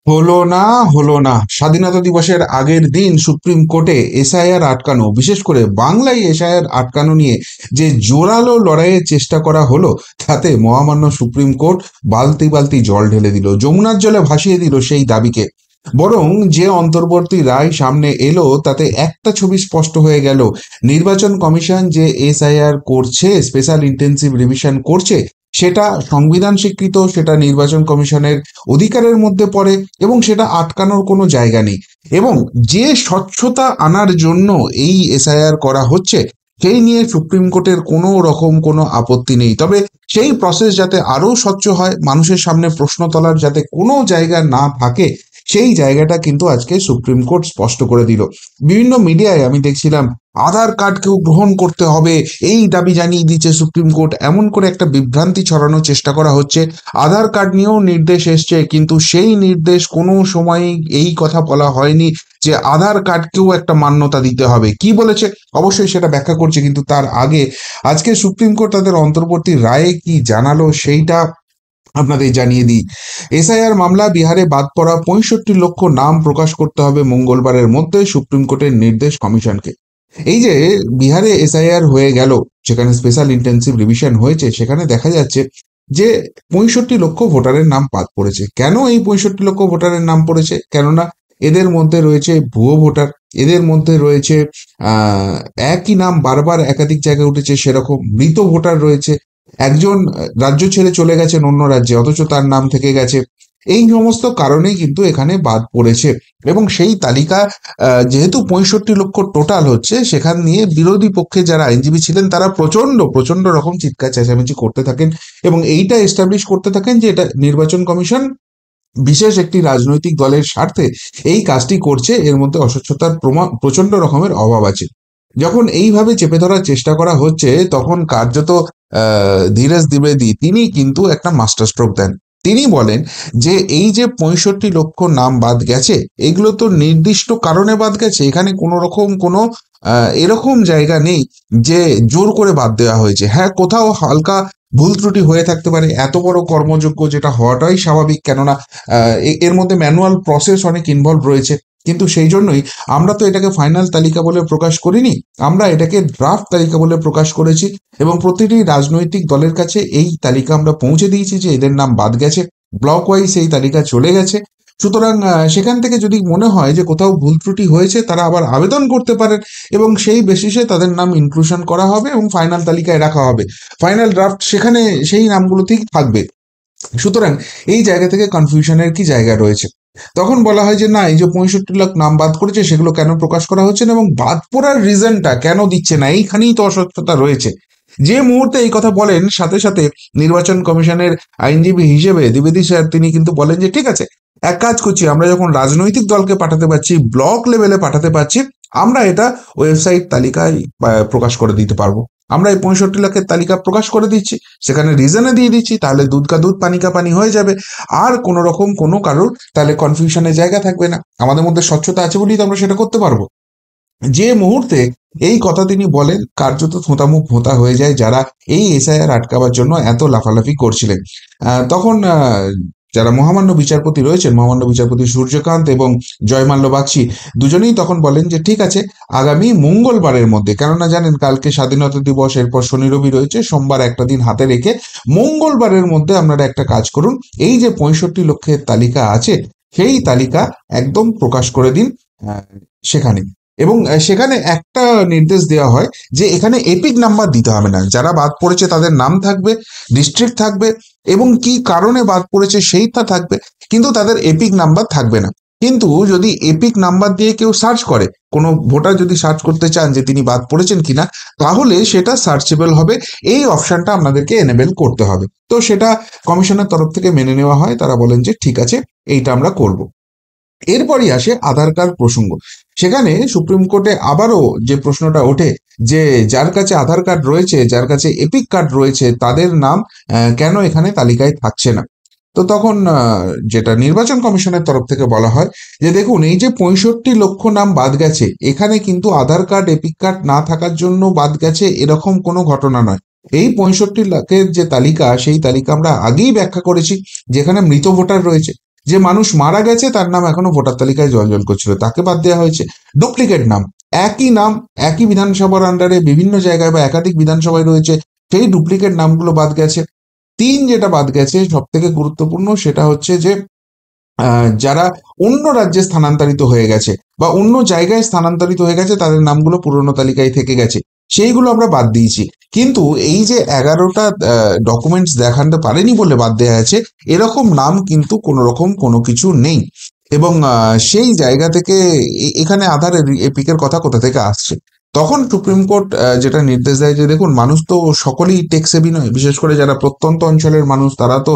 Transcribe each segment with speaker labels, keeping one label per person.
Speaker 1: হলো না স্বাধীনতা দিবসের আগের দিন সুপ্রিম কোর্টে এসআইআর আটকানো, বিশেষ করে বাংলায় এসআইআর আটকানো নিয়ে যে জোরালো লড়াইয়ের চেষ্টা করা হলো, তাতে মহামান্য সুপ্রিম কোর্ট বালতি বালতি জল ঢেলে দিল, যমুনার জলে ভাসিয়ে দিল সেই দাবিকে। বরং যে অন্তর্বর্তী রায় সামনে এলো তাতে একটা ছবি স্পষ্ট হয়ে গেল। নির্বাচন কমিশন যে এসআইআর করছে, স্পেশাল ইন্টেন্সিভ রিভিশন করছে, সেটা সংবিধান স্বীকৃত, সেটা নির্বাচন কমিশনের অধিকারের মধ্যে পড়ে এবং সেটা আটকানোর কোনো জায়গা নেই। এবং যে স্বচ্ছতা আনার জন্য এই এসআইআর করা হচ্ছে, সেই নিয়ে সুপ্রিম কোর্টের কোনো রকম কোনো আপত্তি নেই। তবে সেই প্রসেস যাতে আরো স্বচ্ছ হয়, মানুষের সামনে প্রশ্ন তোলার যাতে কোনো জায়গা না থাকে, সেই জায়গাটা কিন্তু আজকে সুপ্রিম কোর্ট স্পষ্ট করে দিল। বিভিন্ন মিডিয়ায় আমি দেখছিলাম আধার কার্ডকেও গ্রহণ করতে হবে, এই দাবি জানিয়ে দিচ্ছে সুপ্রিম কোর্ট। এমন করে একটা বিভ্রান্তি ছড়ানোর চেষ্টা করা হচ্ছে। আধার কার্ড নিয়েও নির্দেশ এসছে, কিন্তু সেই নির্দেশ কোনো সময় এই কথা বলা হয়নি যে আধার কার্ডকেও একটা মান্যতা দিতে হবে। কি বলেছে অবশ্যই সেটা ব্যাখ্যা করছে, কিন্তু তার আগে আজকে সুপ্রিম কোর্ট তাদের অন্তর্বর্তী রায়ে কি জানালো সেইটা আপনাদের জানিয়ে দিই। এসআইআর মামলা বিহারে বাদ পড়া 65 লক্ষ নাম প্রকাশ করতে হবে মঙ্গলবারের মধ্যে, সুপ্রিম কোর্টের নির্দেশ কমিশনকে। এই যে বিহারে এসআইআর হয়ে গেল, সেখানে স্পেশাল ইন্টেন্সিভ রিভিশন হয়েছে, সেখানে দেখা যাচ্ছে যে 65 লক্ষ ভোটারের নাম বাদ পড়েছে। কেন এই 65 লক্ষ ভোটারের নাম পড়েছে? কেননা এদের মধ্যে রয়েছে ভুয়ো ভোটার, এদের মধ্যে রয়েছে আহ একই নাম বারবার একাধিক জায়গায় উঠেছে সেরকম মৃত ভোটার রয়েছে, একজন রাজ্য ছেড়ে চলে গেছেন অন্য রাজ্যে অথচ তার নাম থেকে গেছে। এই সমস্ত কারণেই কিন্তু এখানে বাদ পড়েছে। এবং সেই তালিকা যেহেতু 65 লক্ষ টোটাল হচ্ছে, সেখান নিয়ে বিরোধী পক্ষে যারা আইনজীবী ছিলেন তারা প্রচন্ড প্রচন্ড রকম চিৎকার চেঁচামেচি করতে থাকেন এবং এইটা এস্টাবলিশ করতে থাকেন যে এটা নির্বাচন কমিশন বিশেষ একটি রাজনৈতিক দলের স্বার্থে এই কাজটি করছে, এর মধ্যে অস্বচ্ছতার প্রচন্ড রকমের অভাব আছে। যখন এইভাবে চেপে ধরার চেষ্টা করা হচ্ছে, তখন কার্যত ধীরেশ দ্বিবেদী তিনি কিন্তু একটা মাস্টার স্ট্রোক দেন। তিনি বলেন যে এই যে 65 লক্ষ নাম বাদ গেছে, এগুলো তো নির্দিষ্ট কারণে বাদ গেছে, এখানে কোনো রকম কোনো এরকম জায়গা নেই যে জোর করে বাদ দেওয়া হয়েছে। হ্যাঁ, কোথাও হালকা ভুল ত্রুটি হয়ে থাকতে পারে, এত বড় কর্মযোগ্য যেটা হওয়াটাই স্বাভাবিক, কেননা এর মধ্যে ম্যানুয়াল প্রসেস অনেক ইনভলভ রয়েছে। কিন্তু সেই জন্যই আমরা তো এটাকে ফাইনাল তালিকা বলে প্রকাশ করিনি, আমরা এটাকে ড্রাফট তালিকা বলে প্রকাশ করেছি এবং প্রতিটি রাজনৈতিক দলের কাছে এই তালিকা আমরা পৌঁছে দিয়েছি যে এদের নাম বাদ গেছে, ব্লক ওয়াইজ এই তালিকা চলে গেছে। সুতরাং সেখান থেকে যদি মনে হয় যে কোথাও ভুল ত্রুটি হয়েছে, তারা আবার আবেদন করতে পারেন এবং সেই বেসিসে তাদের নাম ইনক্লুশন করা হবে এবং ফাইনাল তালিকায় রাখা হবে। ফাইনাল ড্রাফট সেখানে সেই নামগুলোতেই থাকবে। সুতরাং এই জায়গা থেকে কনফিউশনের কি জায়গা রয়েছে? তখন বলা হয় যে না, এই যে 65 লাখ নাম বাদ করেছে সেগুলো কেন প্রকাশ করা হচ্ছে না এবং বাদ পড়ার রিজনটা কেন দিচ্ছে না, এইখানেই তো অস্বচ্ছতা রয়েছে। যে মুহূর্তে এই কথা বলেন, সাথে সাথে নির্বাচন কমিশনের আইনজীবী হিসেবে দ্বিবেদী স্যার তিনি কিন্তু বলেন যে ঠিক আছে, এক কাজ করছি, আমরা যখন রাজনৈতিক দলকে পাঠাতে পারছি, ব্লক লেভেলে পাঠাতে পারছি, আমরা এটা ওয়েবসাইট তালিকায় প্রকাশ করে দিতে পারবো। আমরা এই 65 লাখের তালিকা প্রকাশ করে দিচ্ছি, সেখানে রিজনে দিয়ে দিচ্ছি, তাহলে দুধ কা দুধ পানি কা পানি হয়ে যাবে। আর কোনো রকম কোনো কারোর তাহলে কনফিউশনের জায়গা থাকবে না। আমাদের মধ্যে স্বচ্ছতা আছে বলেই তো আমরা সেটা করতে পারবো। যে মুহূর্তে এই কথা তিনি বলেন, কার্যত থোঁতামুখ ভোঁতা হয়ে যায় যারা এই এসআইআর আটকাবার জন্য এত লাফালাফি করছিলেন। তখন যারা মহামান্য বিচারপতি রয়েছেন, মহামান্য বিচারপতি সূর্যকান্ত এবং জয়মাল্য বাগচি, দুজনেই তখন বলেন যে ঠিক আছে, আগামী মঙ্গলবারের মধ্যে, কেননা জানেন কালকে স্বাধীনতা দিবস, এরপর শনি রবি রয়েছে, সোমবার একটা দিন হাতে রেখে মঙ্গলবারের মধ্যে আপনারা একটা কাজ করুন, এই যে 65 লক্ষের তালিকা আছে সেই তালিকা একদম প্রকাশ করে দিন সেখানে। এবং সেখানে একটা নির্দেশ দেওয়া হয় যে এখানে এপিক নাম্বার দিতে হবে না, যারা বাদ পড়েছে তাদের নাম থাকবে, ডিস্ট্রিক্ট থাকবে এবং কি কারণে বাদ পড়েছে সেইটা থাকবে, কিন্তু তাদের এপিক নাম্বার থাকবে না। কিন্তু যদি এপিক নাম্বার দিয়ে কেউ সার্চ করে, কোনো ভোটার যদি সার্চ করতে চান যে তিনি বাদ পড়েছেন কিনা, তাহলে সেটা সার্চেবল হবে। এই অপশনটা আপনাদেরকে এনেবেল করতে হবে। তো সেটা কমিশনের তরফ থেকে মেনে নেওয়া হয়, তারা বলেন যে ঠিক আছে, এইটা আমরা করব। এরপরই আসে আধার কার্ড প্রসঙ্গ। সেখানে সুপ্রিম কোর্টে আবারও যে প্রশ্নটা ওঠে যে যার কাছে আধার কার্ড রয়েছে, যার কাছে এপিক কার্ড রয়েছে, তাদের নাম কেন এখানে তালিকায় থাকছে না। তো তখন যেটা নির্বাচন কমিশনের তরফ থেকে বলা হয় যে দেখুন, এই যে 65 লক্ষ নাম বাদ গেছে, এখানে কিন্তু আধার কার্ড এপিক কার্ড না থাকার জন্য বাদ গেছে এরকম কোনো ঘটনা নয়। এই 65 লাখের যে তালিকা, সেই তালিকা আমরা আগেই ব্যাখ্যা করেছি, যেখানে মৃত ভোটার রয়েছে, যে মানুষ মারা গেছে তার নাম এখনো ভোটার তালিকায় জলজল করছিল, তাকে বাদ দেওয়া হয়েছে। ডুপ্লিকেট নাম, একই বিধানসভার আন্ডারে বিভিন্ন জায়গায় বা একাধিক বিধানসভায় রয়েছে, সেই ডুপ্লিকেট নামগুলো বাদ গেছে। যেটা বাদ গেছে সব থেকে গুরুত্বপূর্ণ, সেটা হচ্ছে যে যারা অন্য রাজ্যে স্থানান্তরিত হয়ে গেছে বা অন্য জায়গায় স্থানান্তরিত হয়ে গেছে তাদের নামগুলো পুরনো তালিকায় থেকে গেছে, সেইগুলো আমরা বাদ দিয়েছি। কিন্তু এই যে 11টা ডকুমেন্টস দেখাতে পারেনি বলে বাদ দেওয়া আছে, এরকম নাম কিন্তু কোনো রকম কোনো কিছু নেই। এবং সেই জায়গা থেকে এখানে আধারের এপিকের কথা কোথা থেকে আসছে, তখন সুপ্রিম কোর্ট যেটা নির্দেশ দেয় যে দেখুন, মানুষ তো সকলেই টেক সেভি নয়, বিশেষ করে যারা প্রত্যন্ত অঞ্চলের মানুষ, তারা তো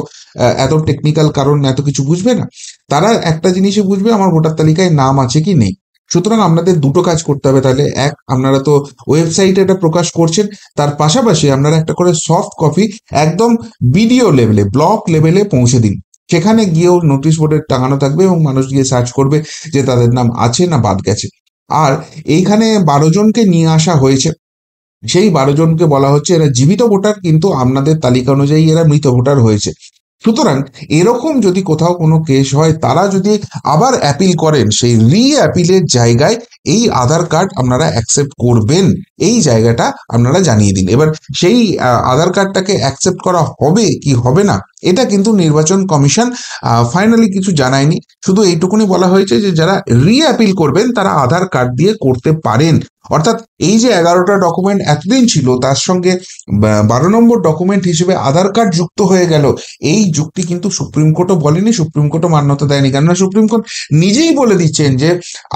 Speaker 1: এত টেকনিক্যাল কারণ এত কিছু বুঝবে না। তারা একটা জিনিসই বুঝবে, আমার ভোটার তালিকায় নাম আছে কি নেই। সুতরাং আপনাদের দুটো কাজ করতে হবে তাহলে। এক, আপনারা তো ওয়েবসাইটে এটা প্রকাশ করছেন, তার পাশাপাশি আপনারা একটা করে সফট কপি একদম বিডিও লেভেলে, ব্লক লেভেলে পৌঁছে দিন। সেখানে গিয়েও নোটিশ বোর্ডে টাঙানো থাকবে এবং মানুষ গিয়ে সার্চ করবে যে তাদের নাম আছে না বাদ গেছে। আর এইখানে 12 জনকে নিয়ে আসা হয়েছে, সেই 12 জনকে বলা হচ্ছে এরা জীবিত ভোটার, কিন্তু আপনাদের তালিকা অনুযায়ী এরা মৃত ভোটার হয়েছে। সুতরাং এরকম যদি কোথাও কোনো কেস হয়, তারা যদি আবার অ্যাপিল করেন, সেই অ্যাপিলের জায়গায় এই আধার কার্ড আপনারা অ্যাকসেপ্ট করবেন, এই জায়গাটা আপনারা জানিয়ে দিন। এবার সেই আধার কার্ডটাকে অ্যাকসেপ্ট করা হবে কি হবে না, এটা কিন্তু নির্বাচন কমিশন ফাইনালি কিছু জানায়নি। শুধু এইটুকুনি বলা হয়েছে যে যারা অ্যাপিল করবেন তারা আধার কার্ড দিয়ে করতে পারেন। অর্থাৎ এই যে 11টা ডকুমেন্ট এতদিন ছিল, তার সঙ্গে 12 নম্বর ডকুমেন্ট হিসেবে আধার কার্ড যুক্ত হয়ে গেল, এই যুক্তি কিন্তু সুপ্রিম কোর্টও বলেনি, সুপ্রিম কোর্টও মান্যতা দেয়নি। কেননা সুপ্রিম কোর্ট নিজেই বলে দিচ্ছেন যে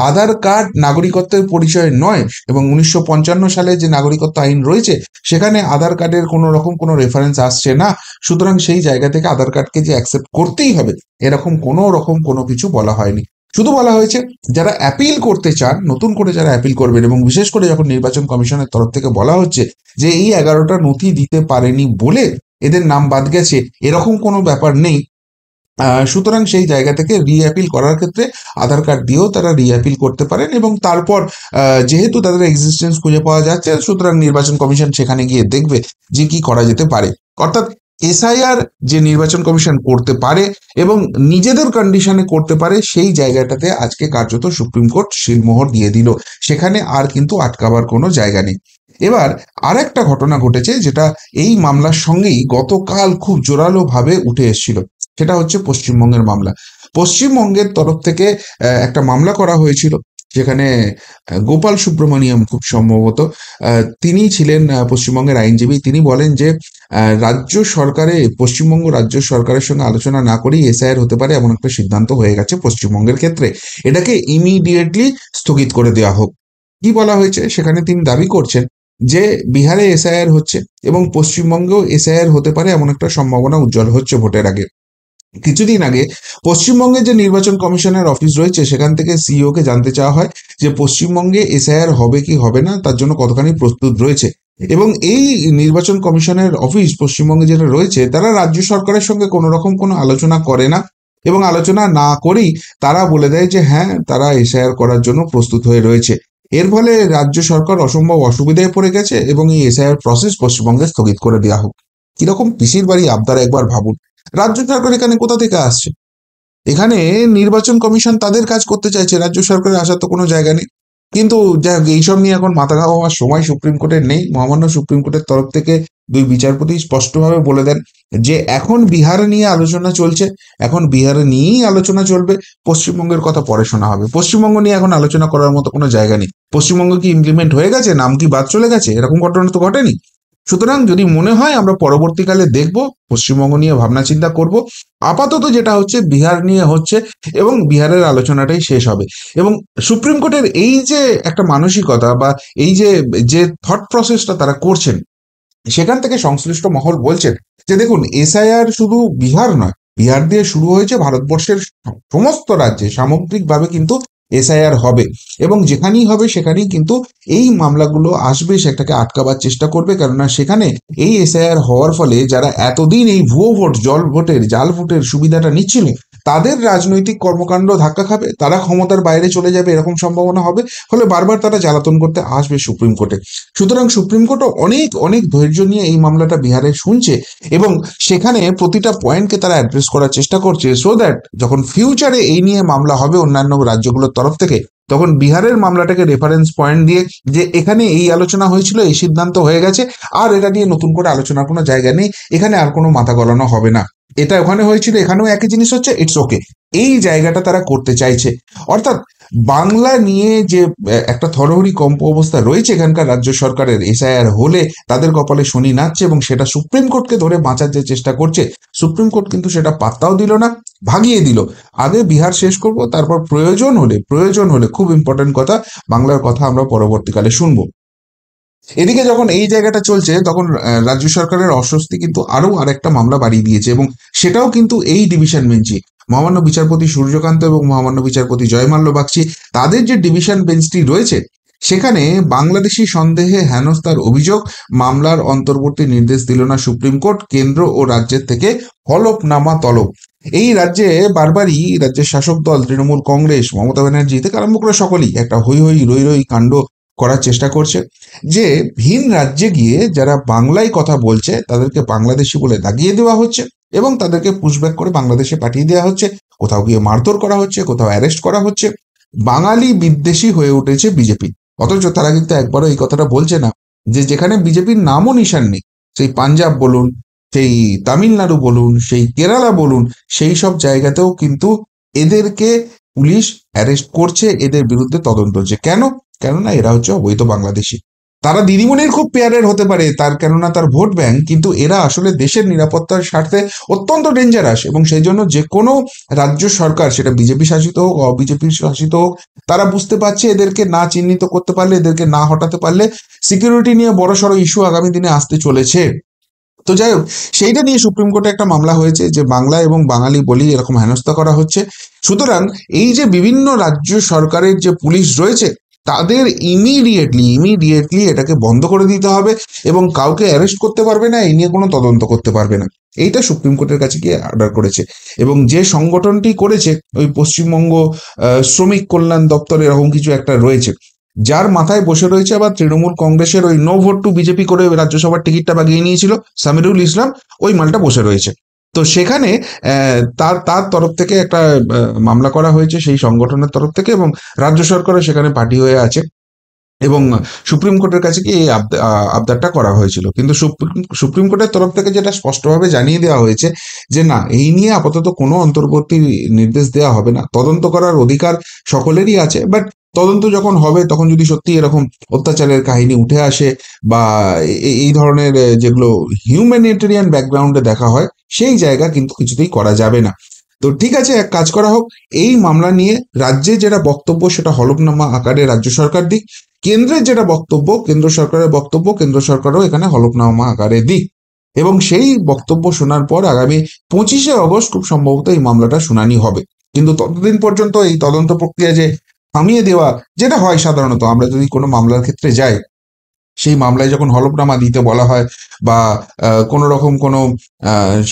Speaker 1: আধার কার্ড নাগরিকত্বের পরিচয় নয়, এবং 1955 সালে যে নাগরিকত্ব আইন রয়েছে সেখানে আধার কার্ডের কোনো রকম কোনো রেফারেন্স আসছে না। সুতরাং সেই জায়গা থেকে আধার কার্ডকে যে অ্যাকসেপ্ট করতেই হবে, এরকম কোনো রকম কোনো কিছু বলা হয়নি। শুধু বলা হয়েছে যারা অ্যাপিল করতে চান, নতুন করে যারা অ্যাপিল করবেন, এবং বিশেষ করে যখন নির্বাচন কমিশনের তরফ থেকে বলা হচ্ছে যে এই 11টা নথি দিতে পারেনি বলে এদের নাম বাদ গেছে, এরকম কোনো ব্যাপার নেই। সুতরাং সেই জায়গা থেকে অ্যাপিল করার ক্ষেত্রে আধার কার্ড দিয়েও তারা অ্যাপিল করতে পারেন। এবং তারপর যেহেতু তাদের এক্সিস্টেন্স খুঁজে পাওয়া যাচ্ছে, সুতরাং নির্বাচন কমিশন সেখানে গিয়ে দেখবে যে কি করা যেতে পারে। অর্থাৎ এসআইআর যে নির্বাচন কমিশন করতে পারে এবং নিজেদের কন্ডিশনে করতে পারে, সেই জায়গাটাতে আজকে কার্যত সুপ্রিম কোর্ট সিলমোহর দিয়ে দিল। সেখানে আর কিন্তু আটকাবার কোনো জায়গা নেই। এবার আর একটা ঘটনা ঘটেছে, যেটা এই মামলার সঙ্গেই গতকাল খুব জোরালো ভাবে উঠে এসেছিল, সেটা হচ্ছে পশ্চিমবঙ্গের মামলা। পশ্চিমবঙ্গের তরফ থেকে একটা মামলা করা হয়েছিল, যেখানে গোপাল সুব্রমণিয়াম খুব সম্ভবত তিনি ছিলেন পশ্চিমবঙ্গের আইনজীবী। তিনি বলেন যে পশ্চিমবঙ্গ রাজ্য সরকারের সঙ্গে আলোচনা না করেই এসআইআর হতে পারে, এমন একটা সিদ্ধান্ত হয়ে গেছে পশ্চিমবঙ্গের ক্ষেত্রে, এটাকে ইমিডিয়েটলি স্থগিত করে দেওয়া হোক। কি বলা হয়েছে সেখানে, তিনি দাবি করছেন যে বিহারে এসআইআর হচ্ছে এবং পশ্চিমবঙ্গেও এসআইআর হতে পারে, এমন একটা সম্ভাবনা উজ্জ্বল হচ্ছে ভোটের আগে। কিছুদিন আগে পশ্চিমবঙ্গে যে নির্বাচন কমিশনের অফিস রয়েছে, সেখান থেকে সিইও কে জানতে চাওয়া হয় যে পশ্চিমবঙ্গে এসআইআর হবে কি হবে না, তার জন্য কতখানি প্রস্তুত রয়েছে। এবং এই নির্বাচন কমিশনের অফিস পশ্চিমবঙ্গে যেটা রয়েছে, তারা রাজ্য সরকারের সঙ্গে কোনো রকম কোনো আলোচনা করে না, এবং আলোচনা না করেই তারা বলে দেয় যে হ্যাঁ, তারা এসআইআর করার জন্য প্রস্তুত হয়ে রয়েছে। এর ফলে রাজ্য সরকার অসম্ভব অসুবিধায় পড়ে গেছে এবং এই এসআইআর প্রসেস পশ্চিমবঙ্গে স্থগিত করে দেওয়া হোক। কিরকম পিসির বাড়ি আবদার, একবার ভাবুন। রাজ্য সরকার এখানে কোথা থেকে আসছে? এখানে নির্বাচন কমিশন তাদের কাজ করতে চাইছে, রাজ্য সরকারের আসার তো কোনো জায়গা নেই। কিন্তু যাই হোক, এইসব নিয়ে এখন মাথা ঘামাবার সময় সুপ্রিম কোর্টের নেই। মহামান্য সুপ্রিম কোর্টের তরফ থেকে 2 বিচারপতি স্পষ্টভাবে বলে দেন যে এখন বিহার নিয়ে আলোচনা চলছে, এখন বিহার নিয়েই আলোচনা চলবে, পশ্চিমবঙ্গের কথা পরে শোনা হবে। পশ্চিমবঙ্গ নিয়ে এখন আলোচনা করার মতো কোনো জায়গা নেই। পশ্চিমবঙ্গ কি ইমপ্লিমেন্ট হয়ে গেছে, নাম কি বাদ চলে গেছে, এরকম ঘটনা তো ঘটেনি। সুতরাং যদি মনে হয় আমরা পরবর্তীকালে দেখব, পশ্চিমবঙ্গ নিয়ে ভাবনা চিন্তা করব। আপাতত যেটা হচ্ছে বিহার নিয়ে হচ্ছে, এবং বিহারের আলোচনাটাই শেষ হবে। এবং সুপ্রিম কোর্টের এই যে একটা মানসিকতা বা এই যে থট প্রসেসটা তারা করছেন, সেখান থেকে সংশ্লিষ্ট মহল বলছেন যে দেখুন, এসআইআর শুধু বিহার নয়, বিহার দিয়ে শুরু হয়েছে, ভারতবর্ষের সমস্ত রাজ্যে সামগ্রিকভাবে কিন্তু এসআইআর হবে, এবং যেখানেই হবে সেখানেই কিন্তু এই মামলাগুলো আসবে, সেটাকে আটকাবার চেষ্টা করবে। কেননা সেখানে এই এসআইআর হওয়ার ফলে যারা এতদিন এই ভুয়ো ভোট, জাল ভোটের সুবিধাটা নিচ্ছিল, তাদের রাজনৈতিক কর্মকাণ্ড ধাক্কা খাবে, তারা ক্ষমতার বাইরে চলে যাবে, এরকম সম্ভাবনা হবে। ফলে বারবার তারা জ্বালাতন করতে আসবে সুপ্রিম কোর্টে। সুতরাং সুপ্রিম কোর্টও অনেক অনেক ধৈর্য নিয়ে এই মামলাটা বিহারে শুনছে এবং সেখানে প্রতিটা পয়েন্টকে তারা অ্যাড্রেস করার চেষ্টা করছে, সো দ্যাট যখন ফিউচারে এই নিয়ে মামলা হবে অন্যান্য রাজ্যগুলোর তরফ থেকে, তখন বিহারের মামলাটাকে রেফারেন্স পয়েন্ট দিয়ে যে এখানে এই আলোচনা হয়েছিল, এই সিদ্ধান্ত হয়ে গেছে, আর এটা নিয়ে নতুন করে আলোচনার কোনো জায়গা নেই, এখানে আর কোনো মাথা গলানো হবে না, এটা ওখানে হয়েছিল এখানেও একই জিনিস হচ্ছে, ইটস ওকে, এই জায়গাটা তারা করতে চাইছে। অর্থাৎ বাংলা নিয়ে যে একটা থরহরি কম্প অবস্থা রয়েছে এখানকার রাজ্য সরকারের, এসআইআর হলে তাদের কপালে শনি নাচছে এবং সেটা সুপ্রিম কোর্টকে ধরে বাঁচার যে চেষ্টা করছে, সুপ্রিম কোর্ট কিন্তু সেটা পাত্তাও দিল না, ভাগিয়ে দিল। আগে বিহার শেষ করব, তারপর প্রয়োজন হলে খুব ইম্পর্টেন্ট কথা, বাংলার কথা আমরা পরবর্তীকালে শুনবো। এদিকে যখন এই জায়গাটা চলছে তখন রাজ্য সরকারের অস্বস্তি কিন্তু আরো আরেকটা মামলা বাড়িয়ে দিয়েছে এবং সেটাও কিন্তু এই ডিভিশন বেঞ্চই, মহামান্য বিচারপতি সূর্যকান্ত এবং মহামান্য বিচারপতি জয়মাল্য বাগচি, তাদের যে ডিভিশন বেঞ্চটি রয়েছে সেখানে বাংলাদেশি সন্দেহে হেনস্থার অভিযোগ মামলার অন্তর্বর্তী নির্দেশ দিল না সুপ্রিম কোর্ট, কেন্দ্র ও রাজ্যের থেকে হলফনামা তলব। এই রাজ্যে বারবারই রাজ্যের শাসক দল তৃণমূল কংগ্রেস, মমতা ব্যানার্জি থেকে আরম্ভ করে সকলেই একটা হই হই রই রই কাণ্ড করার চেষ্টা করছে যে ভিন রাজ্যে গিয়ে যারা বাংলায় কথা বলছে তাদেরকে বাংলাদেশি বলে দাগিয়ে দেওয়া হচ্ছে এবং তাদেরকে পুশব্যাক করে বাংলাদেশে পাঠিয়ে দেওয়া হচ্ছে, কোথাও গিয়ে মারধর করা হচ্ছে, কোথাও অ্যারেস্ট করা হচ্ছে। বাঙালি বিদ্বেষী হয়ে উঠেছে বিজেপি, অথচ তারা কিন্তু একবারও এই কথাটা বলছে না যে যেখানে বিজেপির নামও নিশান নেই, সেই পাঞ্জাব বলুন, সেই তামিলনাড়ু বলুন, সেই কেরালা বলুন, সেই সব জায়গাতেও কিন্তু এদেরকে পুলিশ অ্যারেস্ট করছে, এদের বিরুদ্ধে তদন্ত হচ্ছে। কেননা এরা হচ্ছে অবৈধ বাংলাদেশি। তারা দিদিমণির খুব পেয়ারের হতে পারে, কেননা তার ভোট ব্যাংক, কিন্তু এরা আসলে দেশের নিরাপত্তার স্বার্থে অত্যন্ত ডেঞ্জারাস এবং সেই জন্য যে কোনো রাজ্য সরকার, সেটা বিজেপি শাসিত হোক বিজেপি শাসিত হোক, তারা বুঝতে পারছে এদেরকে না চিহ্নিত করতে পারলে, এদেরকে না হটাতে পারলে সিকিউরিটি নিয়ে বড়সড় ইস্যু আগামী দিনে আসতে চলেছে। তো যাই হোক, সেইটা নিয়ে সুপ্রিম কোর্টে একটা মামলা হয়েছে যে বাংলা এবং বাঙালি বলি এরকম হেনস্থা করা হচ্ছে। সুতরাং এই যে বিভিন্ন রাজ্য সরকারের যে পুলিশ রয়েছে তাদের ইমিডিয়েটলি এটাকে বন্ধ করে দিতে হবে এবং কাউকে অ্যারেস্ট করতে পারবে না, এই নিয়ে কোনো তদন্ত করতে পারবে না, এইটা সুপ্রিম কোর্টের কাছে গিয়ে অর্ডার করেছে। এবং যে সংগঠনটি করেছে ওই পশ্চিমবঙ্গ শ্রমিক কল্যাণ দপ্তর এরকম কিছু একটা রয়েছে, যার মাথায় বসে রয়েছে আবার তৃণমূল কংগ্রেসের ওই নো ভোট টু বিজেপি করে রাজ্যসভার টিকিটটা বাগিয়ে নিয়েছিল সামিরুল ইসলাম, ওই মালটা বসে রয়েছে। তো সেখানে তার তার তরফ থেকে একটা মামলা করা হয়েছে সেই সংগঠনের তরফ থেকে এবং রাজ্য সরকারও সেখানে পার্টি হয়ে আছে এবং সুপ্রিম কোর্টের কাছে কি এই আবদারটা করা হয়েছিল। কিন্তু সুপ্রিম কোর্টের তরফ থেকে যেটা স্পষ্টভাবে জানিয়ে দেওয়া হয়েছে যে না, এই নিয়ে আপাতত কোনো অন্তর্বর্তী নির্দেশ দেওয়া হবে না, তদন্ত করার অধিকার সকলেরই আছে, বাট তদন্ত যখন হবে তখন যদি সত্যি এরকম অত্যাচারের কাহিনী উঠে আসে বা এই ধরনের যেগুলো হিউম্যানিটেরিয়ান ব্যাকগ্রাউন্ডে দেখা হয়, সেই জায়গা কিন্তু কিছুতেই করা যাবে না। তো ঠিক আছে, এক কাজ করা হোক, এই মামলা নিয়ে রাজ্যের যেটা বক্তব্য সেটা হলফনামা আকারে রাজ্য সরকার দিক, কেন্দ্রের যেটা বক্তব্য, কেন্দ্র সরকারের বক্তব্য কেন্দ্র সরকারও এখানে হলফনামা আকারে দিক এবং সেই বক্তব্য শোনার পর আগামী 25শে অগস্ট খুব সম্ভবত এই মামলাটা শুনানি হবে। কিন্তু ততদিন পর্যন্ত এই তদন্ত প্রক্রিয়া যে থামিয়ে দেওয়া, যেটা হয় সাধারণত আমরা যদি কোনো মামলার ক্ষেত্রে যাই, সেই মামলায় যখন হলফনামা দিতে বলা হয় বা কোনো রকম কোনো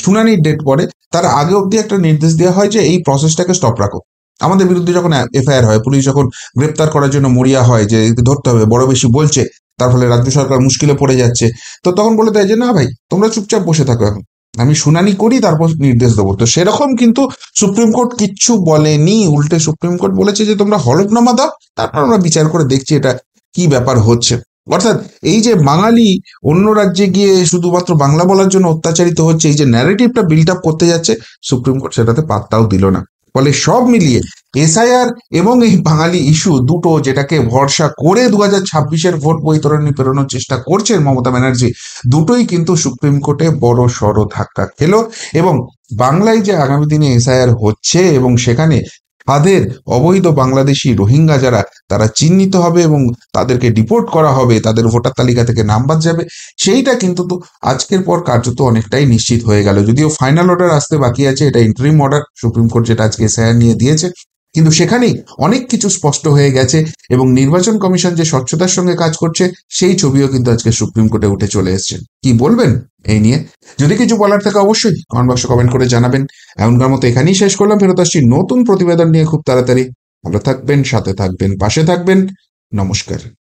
Speaker 1: শুনানির ডেট পড়ে, তার আগে অবধি একটা নির্দেশ দেওয়া হয় যে এই প্রসেসটাকে স্টপ রাখো। আমাদের বিরুদ্ধে যখন এফআইআর হয়, পুলিশ যখন গ্রেপ্তার করার জন্য মরিয়া হয় যে ধরতে হবে, বড় বেশি বলছে, তার ফলে রাজ্য সরকার মুশকিলে পড়ে যাচ্ছে, তো তখন বলে দেয় যে না ভাই, তোমরা চুপচাপ বসে থাকো, এখন আমি শুনানি করি তারপর নির্দেশ দেবো। তো সেরকম কিন্তু সুপ্রিম কোর্ট কিচ্ছু বলেনি, উল্টে সুপ্রিম কোর্ট বলেছে যে তোমরা হলফনামা দাও, তারপর আমরা বিচার করে দেখছি এটা কি ব্যাপার হচ্ছে। অর্থাৎ এই যে বাঙালি অন্য রাজ্যে গিয়ে শুধুমাত্র বাংলা বলার জন্য অত্যাচারিত হচ্ছে, এই যে ন্যারেটিভটা বিল্ড আপ করতে যাচ্ছে, সুপ্রিম কোর্ট সেটাতে পাত্তাও দিল না। ফলে সব মিলিয়ে এসআইআর এবং এই বাঙালি ইস্যু দুটো, যেটাকে ভরসা করে 2026-এর ভোট বৈতরণী পেরোনোর চেষ্টা করছেন মমতা ব্যানার্জি, দুটোই কিন্তু সুপ্রিম কোর্টে বড় সড় ধাক্কা খেলো এবং বাংলায় যে আগামী দিনে এসআইআর হচ্ছে এবং সেখানে তাদের অবৈধ বাংলাদেশি রোহিঙ্গা যারা, তারা চিহ্নিত হবে এবং তাদেরকে ডিপোর্ট করা হবে, তাদের ভোটার তালিকা থেকে নাম বাদ যাবে, সেইটা কিন্তু তো আজকের পর কার্যত অনেকটাই নিশ্চিত হয়ে গেল। যদিও ফাইনাল অর্ডার আসতে বাকি আছে, এটা ইন্টারিম অর্ডার সুপ্রিম কোর্ট যেটা আজকে এসআইআর নিয়ে দিয়েছে, কিন্তু সেখানেই অনেক কিছু স্পষ্ট হয়ে গেছে এবং নির্বাচন কমিশন যে স্বচ্ছতার সঙ্গে কাজ করছে সেই ছবিও কিন্তু আজকে সুপ্রিম কোর্টে উঠে চলে এসছে। কি বলবেন এই নিয়ে? যদি কিছু বলার থাকে অবশ্যই কমেন্ট বক্সে কমেন্ট করে জানাবেন। এমনকার মতো এখানেই শেষ করলাম, ফেরত আসছি নতুন প্রতিবেদন নিয়ে খুব তাড়াতাড়ি। ভালো থাকবেন, সাথে থাকবেন, পাশে থাকবেন। নমস্কার।